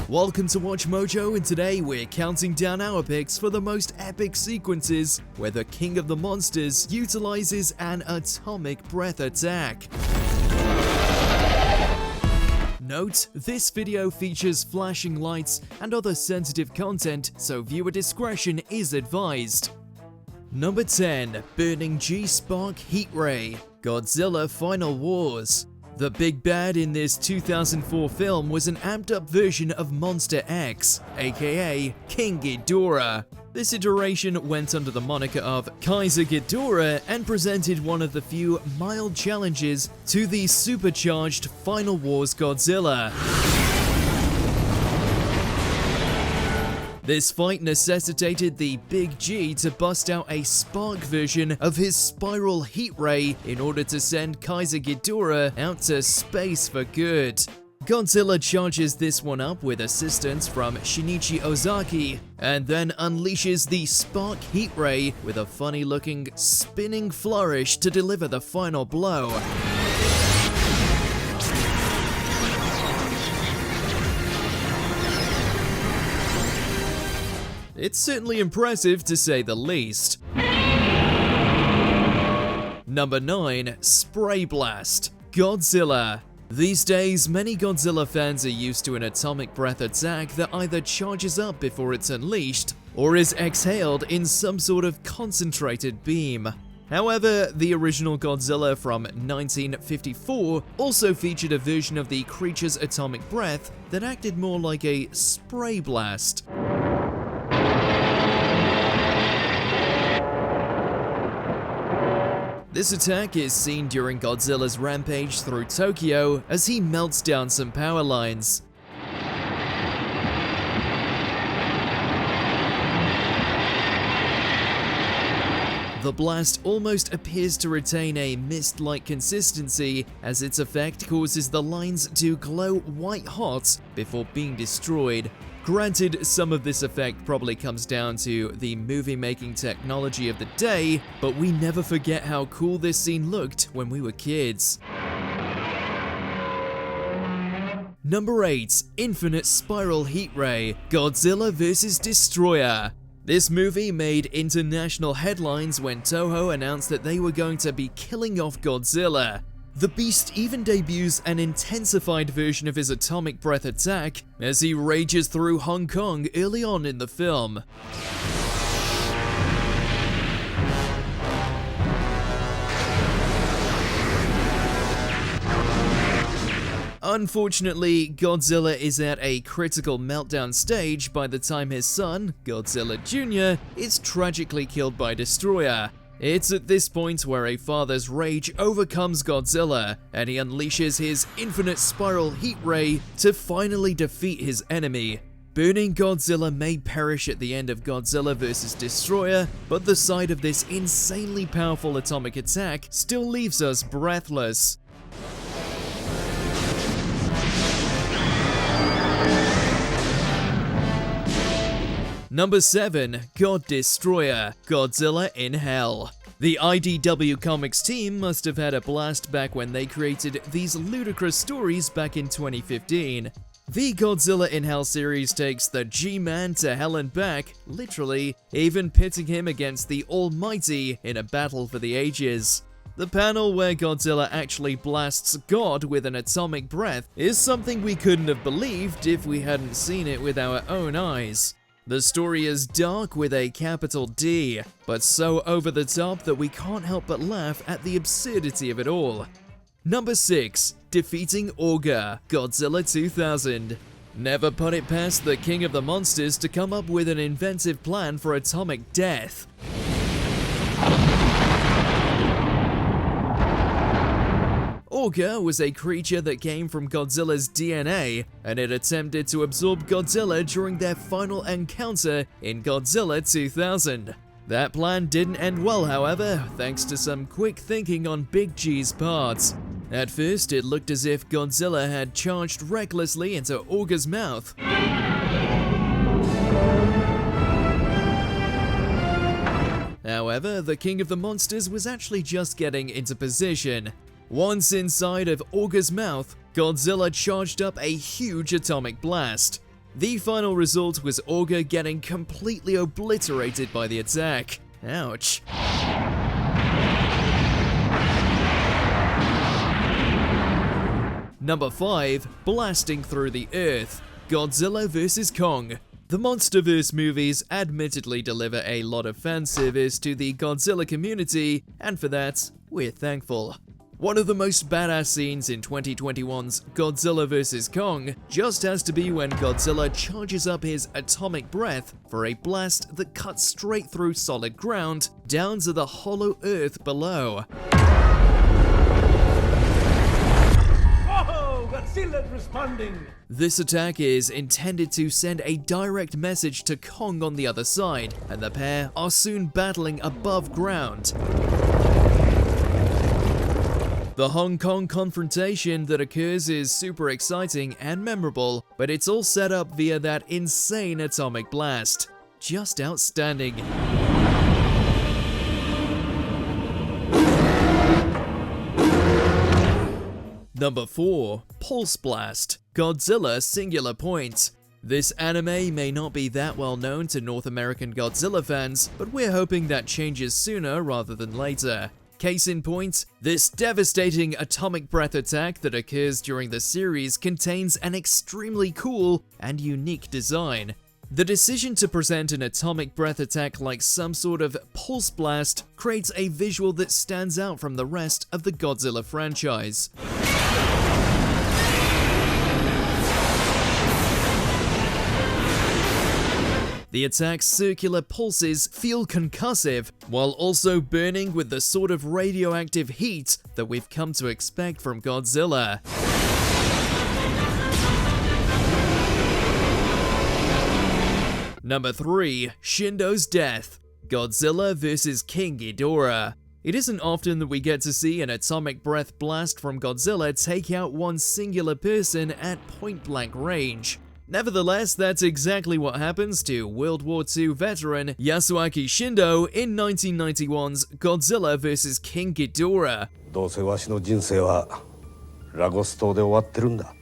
Welcome to WatchMojo, and today we're counting down our picks for the most epic sequences where the King of the Monsters utilizes an atomic breath attack. Note, this video features flashing lights and other sensitive content, so viewer discretion is advised. Number 10. Burning G-Spark Heat Ray, Godzilla Final Wars. The big bad in this 2004 film was an amped up version of Monster X, aka King Ghidorah. This iteration went under the moniker of Kaiser Ghidorah and presented one of the few mild challenges to the supercharged Final Wars Godzilla. This fight necessitated the Big G to bust out a spark version of his spiral heat ray in order to send Kaiser Ghidorah out to space for good. Godzilla charges this one up with assistance from Shinichi Ozaki, and then unleashes the spark heat ray with a funny looking spinning flourish to deliver the final blow. It's certainly impressive to say the least. Number 9. Spray Blast, Godzilla. These days, many Godzilla fans are used to an atomic breath attack that either charges up before it's unleashed, or is exhaled in some sort of concentrated beam. However, the original Godzilla from 1954 also featured a version of the creature's atomic breath that acted more like a spray blast. This attack is seen during Godzilla's rampage through Tokyo as he melts down some power lines. The blast almost appears to retain a mist-like consistency, as its effect causes the lines to glow white-hot before being destroyed. Granted, some of this effect probably comes down to the movie-making technology of the day, but we never forget how cool this scene looked when we were kids. Number 8. Infinite Spiral Heat Ray, Godzilla vs. Destoroyah. This movie made international headlines when Toho announced that they were going to be killing off Godzilla. The beast even debuts an intensified version of his atomic breath attack as he rages through Hong Kong early on in the film. Unfortunately, Godzilla is at a critical meltdown stage by the time his son, Godzilla Jr., is tragically killed by Destoroyah. It's at this point where a father's rage overcomes Godzilla, and he unleashes his infinite spiral heat ray to finally defeat his enemy. Burning Godzilla may perish at the end of Godzilla vs. Destoroyah, but the sight of this insanely powerful atomic attack still leaves us breathless. Number 7. God Destroyer, Godzilla in Hell. The IDW Comics team must have had a blast back when they created these ludicrous stories back in 2015. The Godzilla in Hell series takes the G-Man to hell and back, literally, even pitting him against the Almighty in a battle for the ages. The panel where Godzilla actually blasts God with an atomic breath is something we couldn't have believed if we hadn't seen it with our own eyes. The story is dark with a capital D, but so over the top that we can't help but laugh at the absurdity of it all. Number 6. Defeating Orga, Godzilla 2000. Never put it past the King of the Monsters to come up with an inventive plan for atomic death. Orga was a creature that came from Godzilla's DNA, and it attempted to absorb Godzilla during their final encounter in Godzilla 2000. That plan didn't end well, however, thanks to some quick thinking on Big G's part. At first, it looked as if Godzilla had charged recklessly into Orga's mouth. However, the King of the Monsters was actually just getting into position. Once inside of Orga's mouth, Godzilla charged up a huge atomic blast. The final result was Orga getting completely obliterated by the attack. Ouch. Number 5. Blasting through the earth. Godzilla vs. Kong. The MonsterVerse movies admittedly deliver a lot of fan service to the Godzilla community, and for that, we're thankful. One of the most badass scenes in 2021's Godzilla vs. Kong just has to be when Godzilla charges up his atomic breath for a blast that cuts straight through solid ground down to the hollow earth below. Godzilla responding. This attack is intended to send a direct message to Kong on the other side, and the pair are soon battling above ground. The Hong Kong confrontation that occurs is super exciting and memorable, but it's all set up via that insane atomic blast. Just outstanding. Number 4. Pulse Blast. Godzilla Singular Point. This anime may not be that well known to North American Godzilla fans, but we're hoping that changes sooner rather than later. Case in point, this devastating atomic breath attack that occurs during the series contains an extremely cool and unique design. The decision to present an atomic breath attack like some sort of pulse blast creates a visual that stands out from the rest of the Godzilla franchise. The attack's circular pulses feel concussive, while also burning with the sort of radioactive heat that we've come to expect from Godzilla. Number 3. Shindo's Death. Godzilla vs. King Ghidorah. It isn't often that we get to see an atomic breath blast from Godzilla take out one singular person at point-blank range. Nevertheless, that's exactly what happens to World War II veteran Yasuaki Shindo in 1991's Godzilla vs. King Ghidorah. どうせわしの人生はラゴス島で終わってるんだ。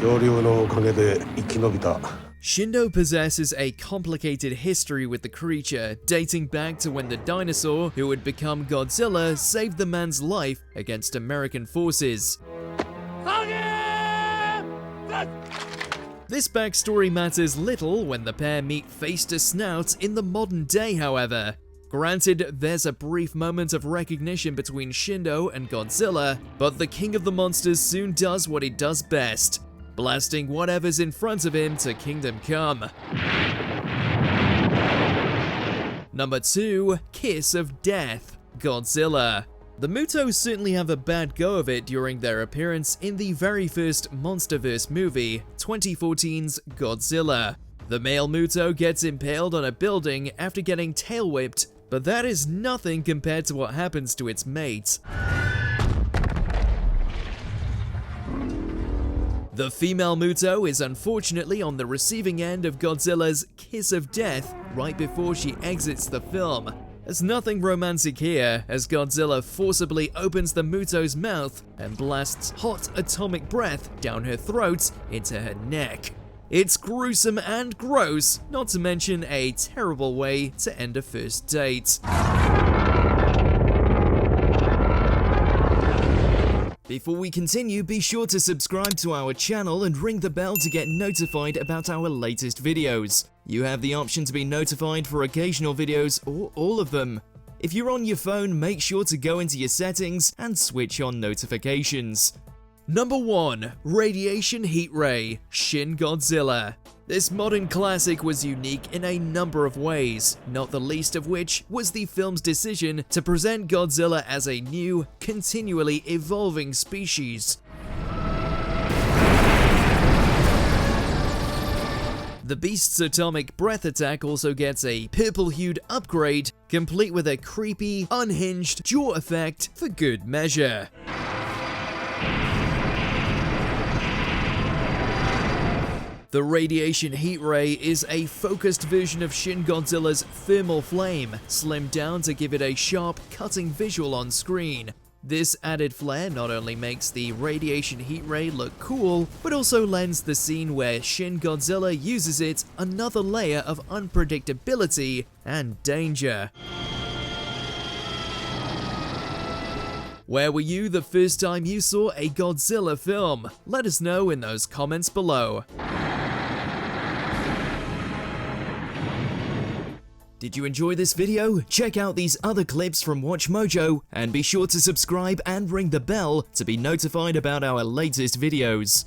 恐竜のおかげで生き延びた。 Shindo possesses a complicated history with the creature, dating back to when the dinosaur who would become Godzilla saved the man's life against American forces. This backstory matters little when the pair meet face to snout in the modern day, however. Granted, there's a brief moment of recognition between Shindo and Godzilla, but the king of the monsters soon does what he does best, blasting whatever's in front of him to kingdom come. Number 2. Kiss of Death. Godzilla. The Mutos certainly have a bad go of it during their appearance in the very first MonsterVerse movie, 2014's Godzilla. The male Muto gets impaled on a building after getting tail whipped, but that is nothing compared to what happens to its mate. The female Muto is unfortunately on the receiving end of Godzilla's kiss of death right before she exits the film. There's nothing romantic here, as Godzilla forcibly opens the Muto's mouth and blasts hot atomic breath down her throat into her neck. It's gruesome and gross, not to mention a terrible way to end a first date. Before we continue, be sure to subscribe to our channel and ring the bell to get notified about our latest videos. You have the option to be notified for occasional videos or all of them. If you're on your phone, make sure to go into your settings and switch on notifications. Number 1. Radiation Heat Ray. Shin Godzilla. This modern classic was unique in a number of ways, not the least of which was the film's decision to present Godzilla as a new, continually evolving species. The beast's atomic breath attack also gets a purple-hued upgrade, complete with a creepy, unhinged jaw effect for good measure. The Radiation Heat Ray is a focused version of Shin Godzilla's thermal flame, slimmed down to give it a sharp, cutting visual on screen. This added flair not only makes the radiation heat ray look cool, but also lends the scene where Shin Godzilla uses it another layer of unpredictability and danger. Where were you the first time you saw a Godzilla film? Let us know in those comments below. Did you enjoy this video? Check out these other clips from WatchMojo and be sure to subscribe and ring the bell to be notified about our latest videos.